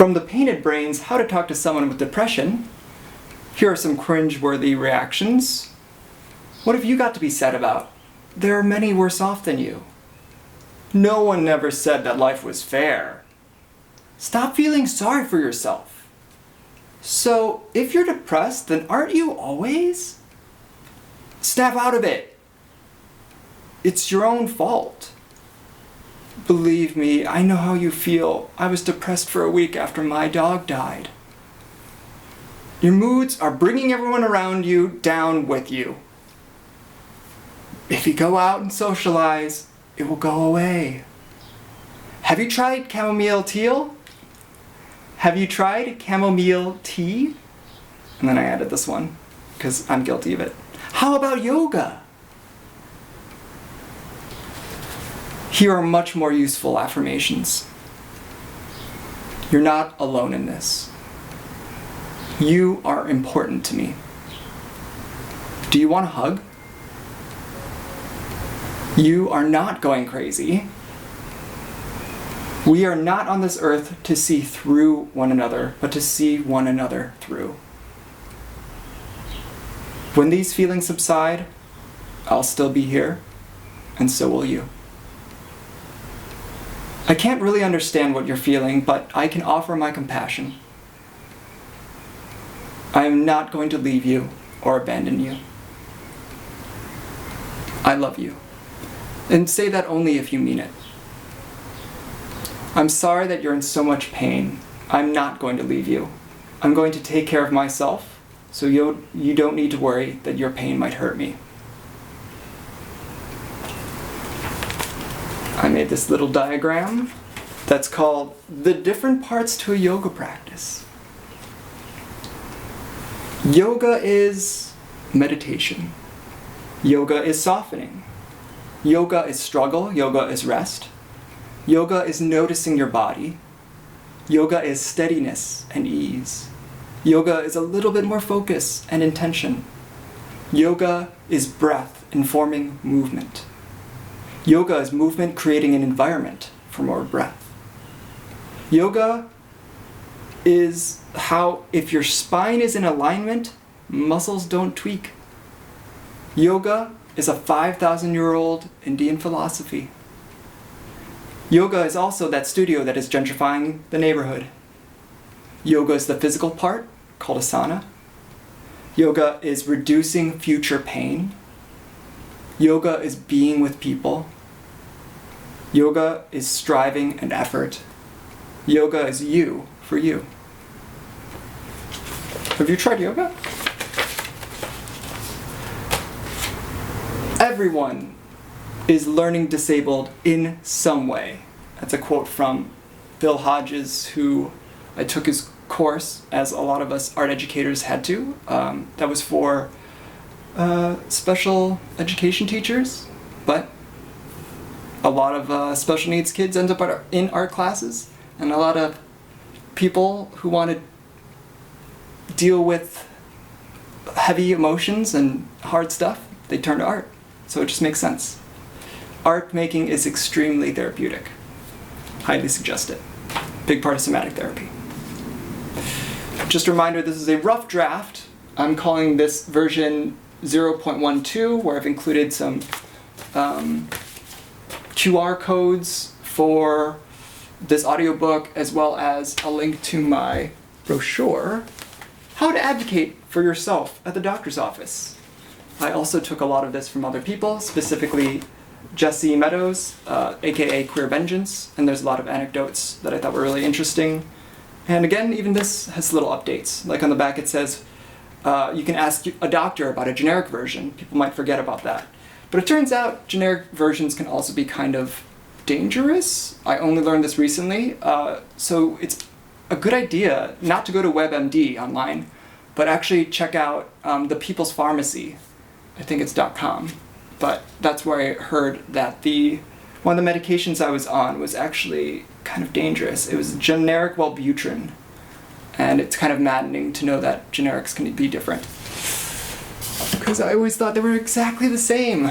From the Painted Brains, How to Talk to Someone with Depression, here are some cringe-worthy reactions. What have you got to be sad about? There are many worse off than you. No one ever said that life was fair. Stop feeling sorry for yourself. So, if you're depressed, then aren't you always? Snap out of it. It's your own fault. Believe me, I know how you feel. I was depressed for a week after my dog died. Your moods are bringing everyone around you down with you. If you go out and socialize, it will go away. Have you tried chamomile tea? Have you tried chamomile tea? And then I added this one, because I'm guilty of it. How about yoga? Here are much more useful affirmations. You're not alone in this. You are important to me. Do you want a hug? You are not going crazy. We are not on this earth to see through one another, but to see one another through. When these feelings subside, I'll still be here, and so will you. I can't really understand what you're feeling, but I can offer my compassion. I am not going to leave you or abandon you. I love you. And say that only if you mean it. I'm sorry that you're in so much pain. I'm not going to leave you. I'm going to take care of myself, so you don't need to worry that your pain might hurt me. I made this little diagram that's called the different parts to a yoga practice. Yoga is meditation. Yoga is softening. Yoga is struggle. Yoga is rest. Yoga is noticing your body. Yoga is steadiness and ease. Yoga is a little bit more focus and intention. Yoga is breath informing movement. Yoga is movement creating an environment for more breath. Yoga is how, if your spine is in alignment, muscles don't tweak. Yoga is a 5,000-year-old Indian philosophy. Yoga is also that studio that is gentrifying the neighborhood. Yoga is the physical part, called asana. Yoga is reducing future pain. Yoga is being with people. Yoga is striving and effort. Yoga is you for you. Have you tried yoga? Everyone is learning disabled in some way. That's a quote from Bill Hodges, who I took his course, as a lot of us art educators had to. That was for special education teachers, but a lot of special needs kids end up in art classes, and a lot of people who want to deal with heavy emotions and hard stuff, they turn to art. So it just makes sense. Art making is extremely therapeutic. Highly suggest it. Big part of somatic therapy. Just a reminder, this is a rough draft. I'm calling this version 0.12, where I've included some QR codes for this audiobook, as well as a link to my brochure, How to Advocate for Yourself at the Doctor's Office. I also took a lot of this from other people, specifically Jesse Meadows, aka Queer Vengeance, and there's a lot of anecdotes that I thought were really interesting. And again, even this has little updates. Like on the back it says, you can ask a doctor about a generic version. People might forget about that. But it turns out generic versions can also be kind of dangerous. I only learned this recently, so it's a good idea not to go to WebMD online, but actually check out the People's Pharmacy. I think it's .com. But that's where I heard that one of the medications I was on was actually kind of dangerous. It was generic Wellbutrin, and it's kind of maddening to know that generics can be different, because I always thought they were exactly the same.